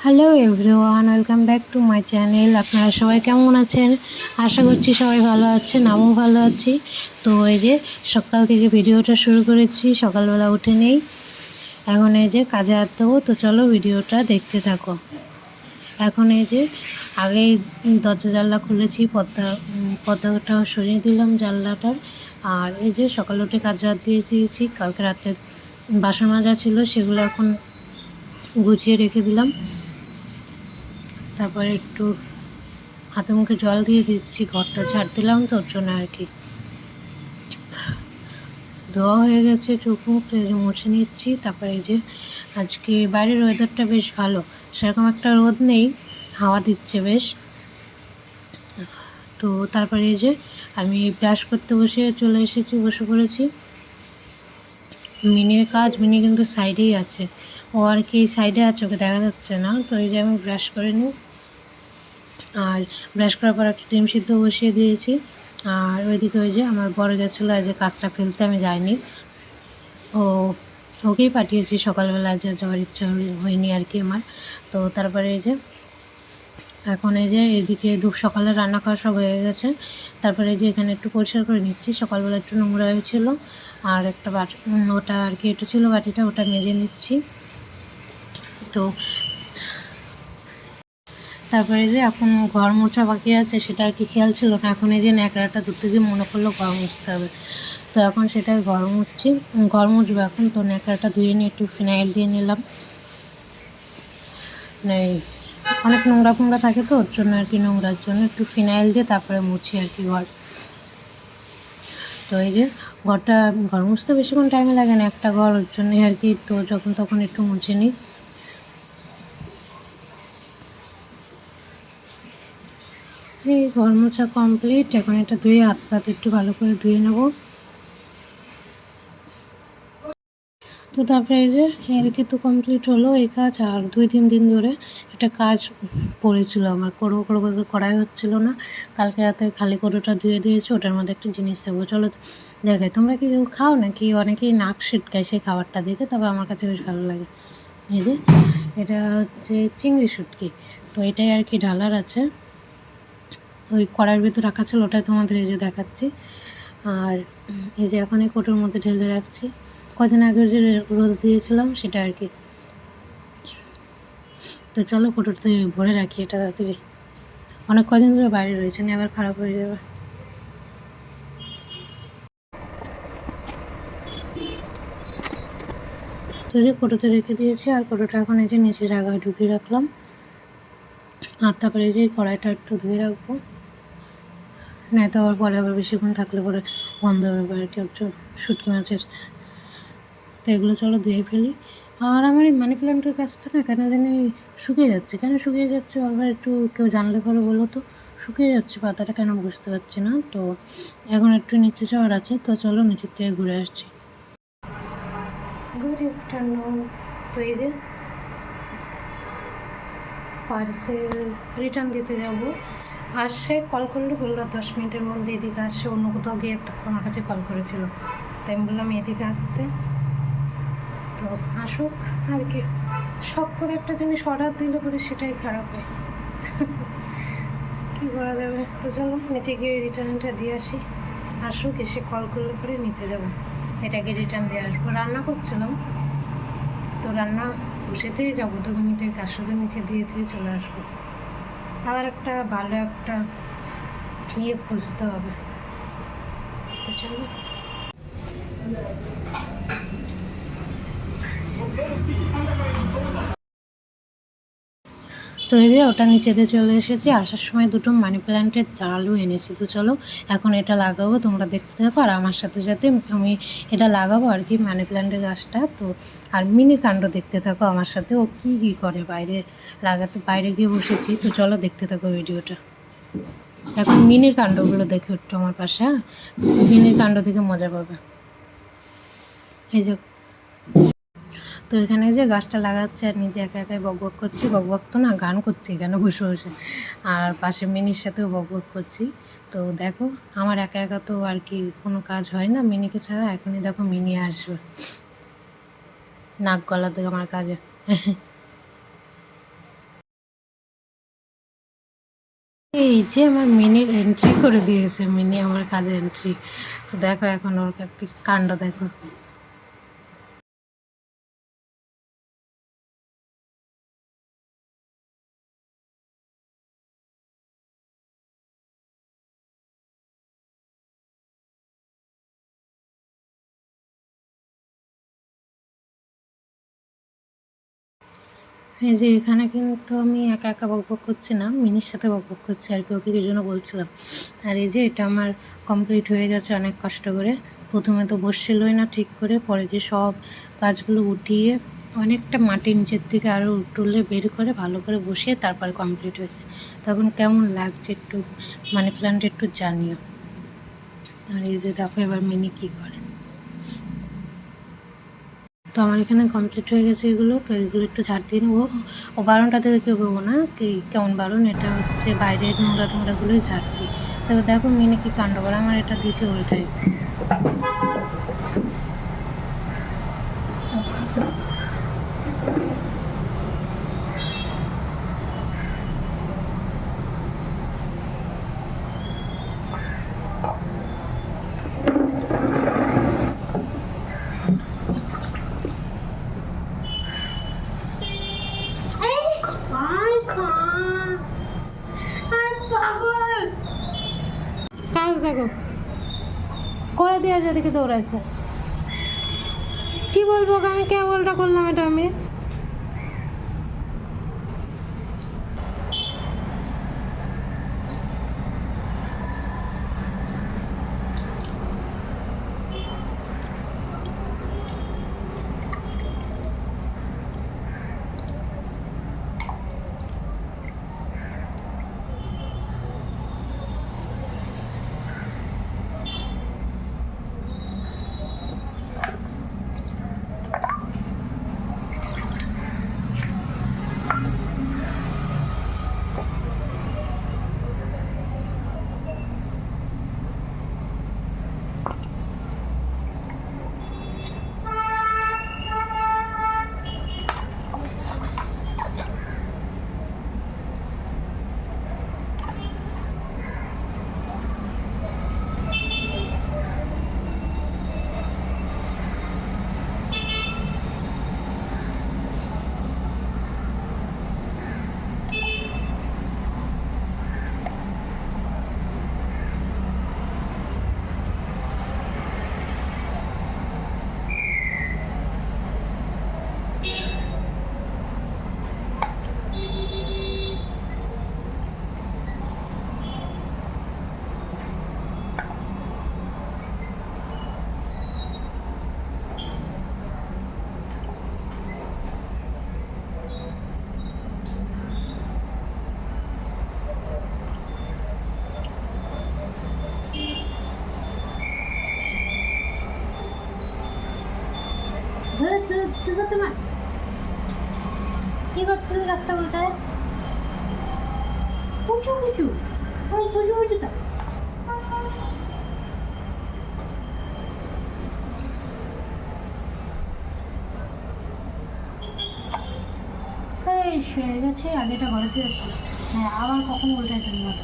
Hello everyone, welcome back to my channel. আপনারা সবাই কেমন আছেন? আশা করছি সবাই ভালো আছেন, আমিও ভালো আছি। তো এই যে সকাল থেকে ভিডিওটা শুরু করেছি, সকালবেলা উঠে নেই, এখন এই যে কাজে হাত দেবো। তো চলো ভিডিওটা দেখতে থাকো। এখন এই যে আগেই দরজা জানলা খুলেছি, পর্দাটাও সরিয়ে দিলাম জানলাটার। আর এই যে সকালে উঠে কাজে হাত দিয়েছি, কালকে রাতে বাসন মাজা ছিল, সেগুলো এখন গুছিয়ে রেখে দিলাম। তারপরে একটু হাতে মুখে জল দিয়ে দিচ্ছি, ঘরটা ঝাড় দিলাম, তো ওর জন্য আর কি। ধোয়া হয়ে গেছে, চোখ মুখ মুছে নিচ্ছি। তারপরে এই যে আজকে বাইরের ওয়েদারটা বেশ ভালো, সেরকম একটা রোদ নেই, হাওয়া দিচ্ছে বেশ। তো তারপরে এই যে আমি ব্রাশ করতে বসে পড়েছি। মিনির কাজ, মিনি কিন্তু সাইডেই আছে, ও আর কি সাইডে আছে, ওকে দেখা যাচ্ছে না। তো এই যে আমি ব্রাশ করে নিই, আর ব্রাশ করার পর একটা ডিম সিদ্ধ বসিয়ে দিয়েছি। আর ওইদিকে ওই যে আমার বড় গেছিলো, আজ যে কাজটা ফেলতে আমি যাইনি, ও ওকেই পাঠিয়েছি সকালবেলা, যে যাওয়ার ইচ্ছা হয়নি আর কি আমার। তো তারপরে এই যে এখন এই যে এদিকে সকালে রান্না খাওয়া সব হয়ে গেছে। তারপরে এই যে এখানে একটু পরিষ্কার করে নিচ্ছি, সকালবেলা একটু নোংরা হয়েছিল, আর একটা বাটি, ওটা আর কি একটু ছিল বাটিটা, ওটা মেজে নিচ্ছি। তো তারপরে যে এখন ঘর মোছা বাকি আছে, সেটা আর কি খেয়াল ছিল না। এখন এই যে ন্যাকড়াটা ধরতে গিয়ে মনে করলো ঘর মুছতে হবে, তো এখন সেটাই ঘর মুছবো এখন। তো ন্যাকড়াটা ধুয়ে নিয়ে একটু ফিনাইল দিয়ে নিলাম, অনেক নোংরা ফোংরা থাকে, তো ওর জন্য আর কি, নোংরার জন্য একটু ফিনাইল দিয়ে তারপরে মুছি আর কি ঘর। তো এই যে ঘর মুছতে বেশিক্ষণ টাইম লাগে না, একটা ঘর, ওর জন্যই আর কি। তো যখন তখন একটু মুছে নিই। এই ঘর মোছা কমপ্লিট, এখন এটা ধুয়ে হাত পাত একটু ভালো করে ধুয়ে নেবো। তো তারপরে এই যে এদিকে তো কমপ্লিট হলো এই কাজ। আর 2-3 দিন ধরে একটা কাজ পড়েছিল আমার, করবো করে করাই হচ্ছিল না। কালকে রাতে খালি কোটোটা ধুয়ে দিয়েছে, ওটার মধ্যে একটা জিনিস দেবো, চলো দেখাই। তোমরা কি কেউ খাও নাকি? অনেকেই নাক ছিটকায় সেই খাবারটা দেখে, তবে আমার কাছে বেশ ভালো লাগে। এই যে এটা হচ্ছে চিংড়ি শুটকি, তো এটাই আর কি ঢালার আছে, ওই কড়াইয়ের ভিতর রাখা ছিল, ওটাই তোমাদের এই যে দেখাচ্ছি। আর এই যে এখন এই কোটোর মধ্যে ঢেলে রাখছি, কদিন আগের যে রোদ দিয়েছিলাম সেটা আর কি। তো চলো কোটোতে ভরে রাখি এটা তাড়াতাড়ি, অনেক কদিন ধরে বাইরে রয়েছে না, আবার খারাপ হয়ে যাবে। তো যে কোটোতে রেখে দিয়েছি, আর কোটোটা এখন এই যে নিচে জায়গায় ঢুকিয়ে রাখলাম। আর তারপরে এই যে কড়াইটা একটু ধুয়ে রাখবো, নাই তো আবার পরে আবার বেশিক্ষণ থাকলে পরে বন্ধ হবে আর কি, শুটকি মাছের। তো এগুলো চলো ধুয়ে ফেলি। আর আমার এই মানি প্ল্যান্টের গাছটা না কেন জানি শুকিয়ে যাচ্ছে, কেন শুকিয়ে যাচ্ছে আবার একটু কেউ জানলে পরে বলো তো। শুকিয়ে যাচ্ছে পাতাটা, কেন বুঝতে পারছি না। তো এখন একটু নিচে যাওয়ার আছে, তো চলো নিচের থেকে ঘুরে আসছি। Good afternoon. তো এই যে পার্সেল রিটার্ন দিতে যাবো, আসছে, কল করলে বললো 10 মিনিটের মধ্যে এদিকে আসছে। অন্য কোথাও গিয়ে একটা আমার কাছে কল করেছিল, তাই আমি বললাম এদিকে আসতে, তো আসুক আর কি। শখ করে একটা জিনিস অর্ডার দিলে পরে সেটাই খারাপ হয়, কী করা যাবে। তো চলো নিচে গিয়ে রিটার্নটা দিয়ে আসি, আসুক, এসে কল করলে পরে নিচে যাবো, এটাকে রিটার্ন দিয়ে আসবো। রান্না করছিলাম, তো রান্না বসেতেই যাবো, 2 মিনিটের কাজ, শুধু নিচে দিয়ে চলে আসবো। আবার একটা ভালো একটা খুঁজতে হবে, তো চলো। তো এই যে ওটা নিচেতে চলে এসেছি, আসার সময় 2টো মানি প্ল্যান্টের চালও এনেছি। তো চলো এখন এটা লাগাবো, তোমরা দেখতে থাকো, আর আমার সাথে সাথে আমি এটা লাগাবো আর কি, মানি প্ল্যান্টের গাছটা। তো আর মিনির কাণ্ড দেখতে থাকো আমার সাথে, ও কী কী করে বাইরে বাইরে গিয়ে বসেছি। তো চলো দেখতে থাকো ভিডিওটা। এখন মিনির কাণ্ডগুলো দেখে একটু আমার পাশে, হ্যাঁ, মিনির কাণ্ড থেকে মজা পাবে। এই যে, তো এখানে যে গাছটা লাগাচ্ছে আর নিজে একা একাই বকবক করছি, বকবক তো না, গান করছি এখানে বসে বসে, আর পাশে মিনির সাথেও বকবক করছি। তো দেখো আমার একা একা তো আর কি কোনো কাজ হয় না মিনিকে ছাড়া। এখনই দেখো মিনি আসবে নাক গলা থেকে আমার কাজে। এই যে আমার মিনির এন্ট্রি করে দিয়েছে, মিনি আমার কাজে এন্ট্রি। তো দেখো এখন ওর কাণ্ড দেখো। এই যে এখানে কিন্তু আমি একা একা বকবক করছি না, মিনির সাথে বকবক করছি আর কি, ওকে কি জন্য বলছিলাম। আর এই যে এটা আমার কমপ্লিট হয়ে গেছে অনেক কষ্ট করে। প্রথমে তো বসছিলই না ঠিক করে, পরে গিয়ে সব কাজগুলো উঠিয়ে অনেকটা মাটি নিচের থেকে আরও তুলে বের করে ভালো করে বসিয়ে তারপরে কমপ্লিট হয়েছে। তখন কেমন লাগছে একটু মানি প্ল্যান্ট একটু জানিও। আর এই যে দেখো এবার মিনি কী করে। তো আমার এখানে কমপ্লিট হয়ে গেছে এগুলো, তো এগুলো একটু ঝাড় দিয়ে নেবো। ও বারণটা থেকে কেউ করবো না, কি কেমন বারণ, এটা হচ্ছে বাইরের নোংরা টোংরাগুলোই ঝাড় দিই। তবে দেখো মিনি কি কাণ্ড করে, আমার এটা দিয়েছে উল্টাই। কাজ দেখো করে দিয়ে যেদিকে দৌড়াইছে। কি বলবো ওকে আমি, কেবলটা করলাম এটা আমি। কি করছিল গাছটা উল্টায়? পুচু পুচু, ওই পুচু পুচুটা। ফ্রেশ হয়ে গেছে, আগেটা ঘরেতে আসি। হ্যাঁ আবার কখন উল্টায় তুমি বলো।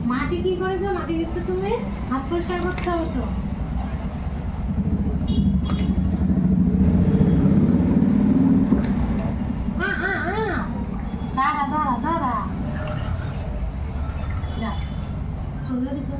মাটি কি করেছো? মাটি দিচ্ছ তুমি, হাত পরিষ্কার করতে হবে তো। দাঁড়া দাঁড়া দাঁড়া, চলে দিচ্ছ।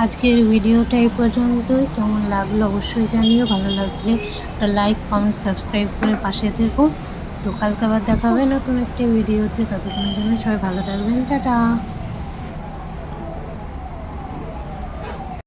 আজকের ভিডিওটা এই পর্যন্তই। কেমন লাগলো অবশ্যই জানিও। ভালো লাগলে একটা লাইক, কমেন্ট, সাবস্ক্রাইব করে পাশে থেকো। তো কালকে আবার দেখা হবে নতুন একটি ভিডিওতে। ততক্ষণের জন্য সবাই ভালো থাকবেন। টাটা।